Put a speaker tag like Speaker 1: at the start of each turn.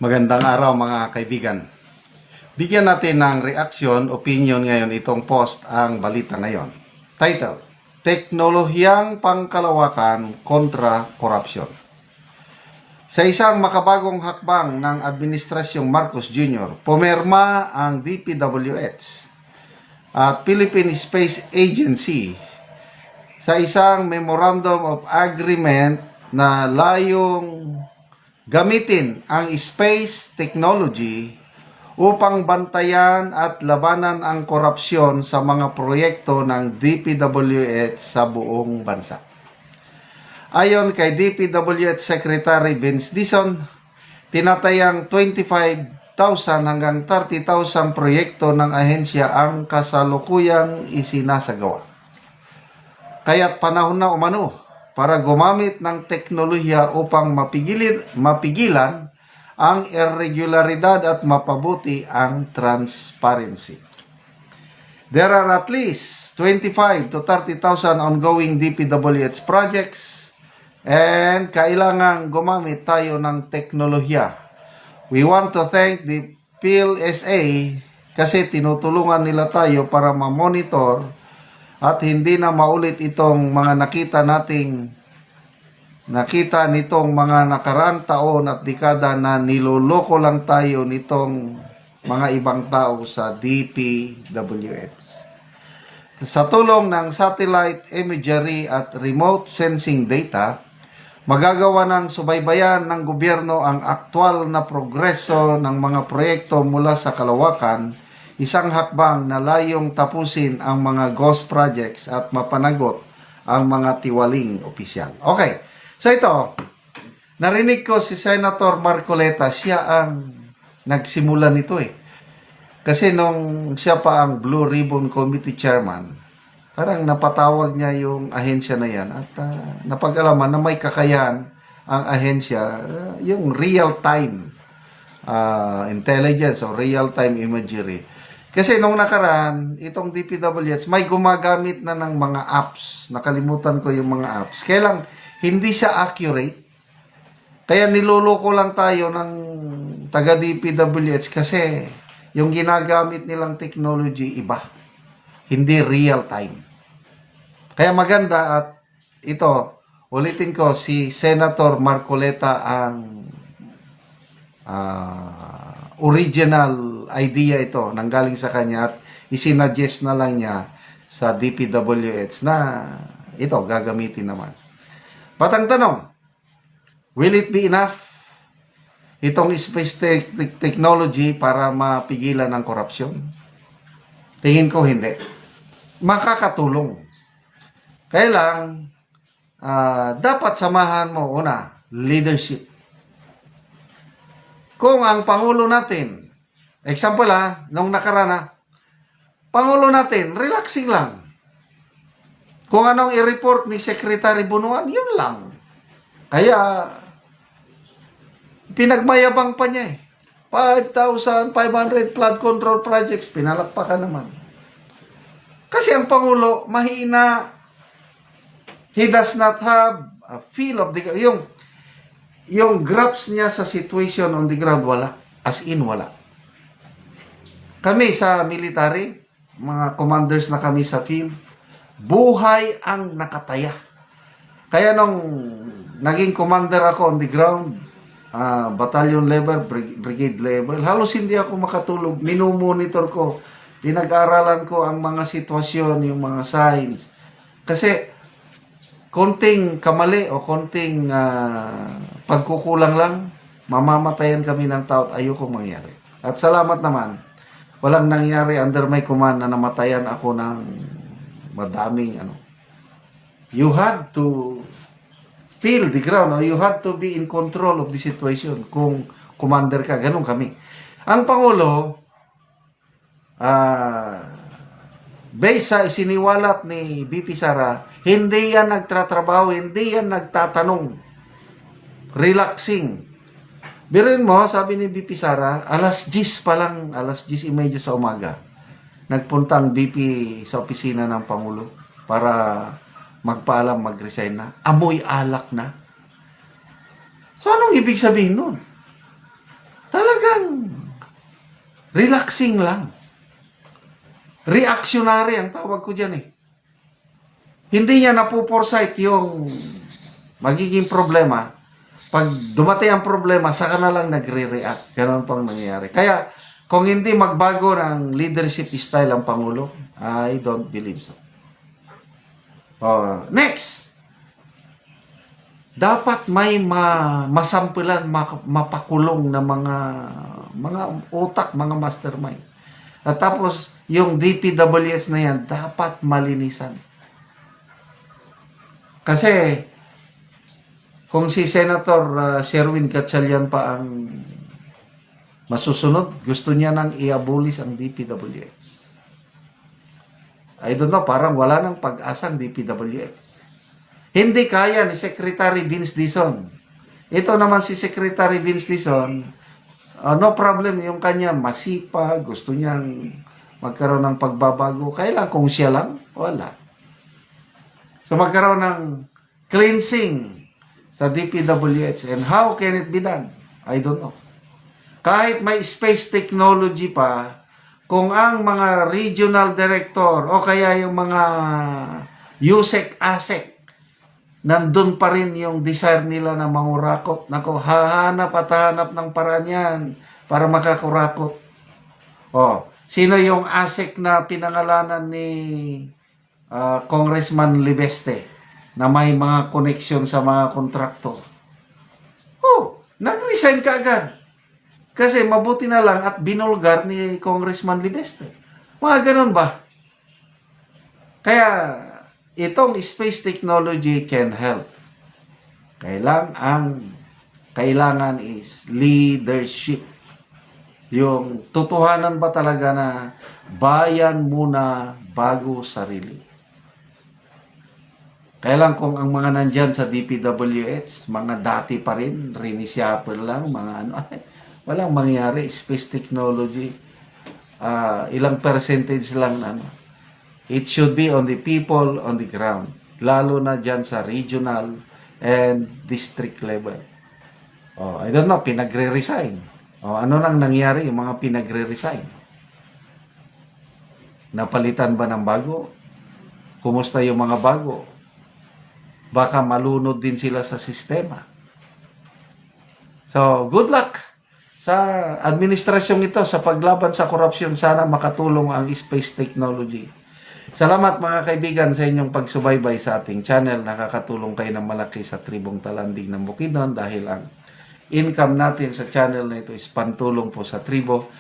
Speaker 1: Magandang araw mga kaibigan. Bigyan natin ng reaksyon, opinion ngayon itong post ang balita ngayon. Title, Teknolohiyang Pangkalawakan kontra Korupsyon. Sa isang makabagong hakbang ng Administrasyong Marcos Jr., pumirma ang DPWH at Philippine Space Agency sa isang Memorandum of Agreement na layong gamitin ang space technology upang bantayan at labanan ang korupsyon sa mga proyekto ng DPWH sa buong bansa. Ayon kay DPWH Secretary Vince Dizon, tinatayang 25,000 hanggang 30,000 proyekto ng ahensya ang kasalukuyang isinasagawa. Kaya't panahon na umano para gumamit ng teknolohiya upang mapigilan ang irregularidad at mapabuti ang transparency. There are at least 25 to 30,000 ongoing DPWH projects and kailangang gumamit tayo ng teknolohiya. We want to thank the PhilSA kasi tinutulungan nila tayo para ma-monitor at hindi na maulit itong mga nakita nitong mga nakaraang taon at dekada na niloloko lang tayo nitong mga ibang tao sa DPWH. Sa tulong ng satellite imagery at remote sensing data, magagawa ng subaybayan ng gobyerno ang aktwal na progreso ng mga proyekto mula sa kalawakan, isang hakbang na layong tapusin ang mga ghost projects at mapanagot ang mga tiwaling opisyal. Okay, so ito, narinig ko si Senator Marcoleta, siya ang nagsimula nito eh. Kasi nung siya pa ang Blue Ribbon Committee Chairman, parang napatawag niya yung ahensya na yan at napag-alaman na may kakayahan ang ahensya, yung real-time intelligence o real-time imagery. Kasi nung nakaraan, itong DPWH, may gumagamit na ng mga apps. Nakalimutan ko yung mga apps. Kaya lang, hindi siya accurate. Kaya niloloko lang tayo ng taga DPWH kasi yung ginagamit nilang technology iba. Hindi real time. Kaya maganda at ito, ulitin ko, si Senator Marcoleta ang original idea ito, nanggaling sa kanya at isinadjust na lang niya sa DPWH na ito, gagamitin naman. Batang tanong, will it be enough itong space technology para mapigilan ang korupsyon? Tingin ko hindi. Makakatulong. Kaya lang, dapat samahan mo, una, leadership. Kung ang Pangulo natin, example nung nakarana, Pangulo natin, relaxing lang. Kung anong i-report ni Secretary Bunuan, yun lang. Kaya, pinagmayabang pa niya 5,500 flood control projects, pinalakpakan naman. Kasi ang Pangulo, mahina, he does not have a feel of the, yung graphs niya sa situation on the ground, wala. As in, wala. Kami sa military, mga commanders na kami sa field, buhay ang nakataya. Kaya nung naging commander ako on the ground, battalion level, brigade level, halos hindi ako makatulog. Minumonitor ko, pinag-aralan ko ang mga sitwasyon, yung mga signs. Kasi, konting kamali o konting pagkukulang lang, mamamatayan kami ng tao at ayoko mangyari. At salamat naman, walang nangyari under my command na namatayan ako ng madaming You had to feel the ground, or you had to be in control of the situation kung commander ka. Ganun kami. Ang Pangulo, based sa isiniwalat ni BP Sara, hindi yan nagtatrabaho, hindi yan nagtatanong. Relaxing. Biruin mo, sabi ni BP Sara, alas 10 pa lang, alas 10:30 sa umaga, nagpunta ang BP sa opisina ng Pangulo para magpaalam, mag-resign na. Amoy alak na. So, anong ibig sabihin nun? Relaxing lang. Reactionary ang tawag ko dyan eh. Hindi niya napuporsight yung magiging problema. Pag dumating ang problema, saka na lang nagre-react. Ganon pang nangyayari. Kaya, kung hindi magbago ng leadership style ang Pangulo, I don't believe so. Next! Dapat may masampulan, mapakulong na mga utak, mga mastermind. At tapos, yung DPWS na yan, dapat malinisan. Kasi, kung si Senator Sherwin Gatchalian pa ang masusunod, gusto niya nang i-abolish ang DPWS. I don't know, parang wala nang pag-asang DPWS. Hindi kaya ni Secretary Vince Dizon. Ito naman si Secretary Vince Dizon, no problem yung kanya, masipag, gusto niyang magkaroon ng pagbabago. Kailan kung siya lang, wala. So magkaroon ng cleansing sa DPWH. And how can it be done? I don't know. Kahit may space technology pa, kung ang mga regional director o kaya yung mga USEC, ASEC, nandun pa rin yung desire nila na mangurakot. Nako, hahanap at hahanap ng paraan yan para makakurakot. Sino yung ASEC na pinangalanan ni Congressman Libeste na may mga koneksyon sa mga kontraktor? Nag-resign ka agad. Kasi mabuti na lang at binulgar ni Congressman Libeste. Mga ganun ba? Kaya, itong space technology can help. Kailangan is leadership. Yung totohanan ba talaga na bayan muna bago sarili. Kailan kung ang mga nandyan sa DPWH, mga dati pa rin, rinisyapel lang, mga ano, walang mangyari. Space technology, ilang percentage lang ano. It should be on the people on the ground. Lalo na dyan sa regional and district level. I don't know, pinagre-resign. Ano nang nangyari yung mga pinagre-resign? Napalitan ba ng bago? Kumusta yung mga bago? Baka malunod din sila sa sistema. So, good luck sa administrasyong ito sa paglaban sa korupsyon. Sana makatulong ang space technology. Salamat mga kaibigan sa inyong pagsubaybay sa ating channel. Nakakatulong kayo ng malaki sa Tribong Talanding ng Bukidnon dahil ang income natin sa channel na ito is pantulong po sa tribo.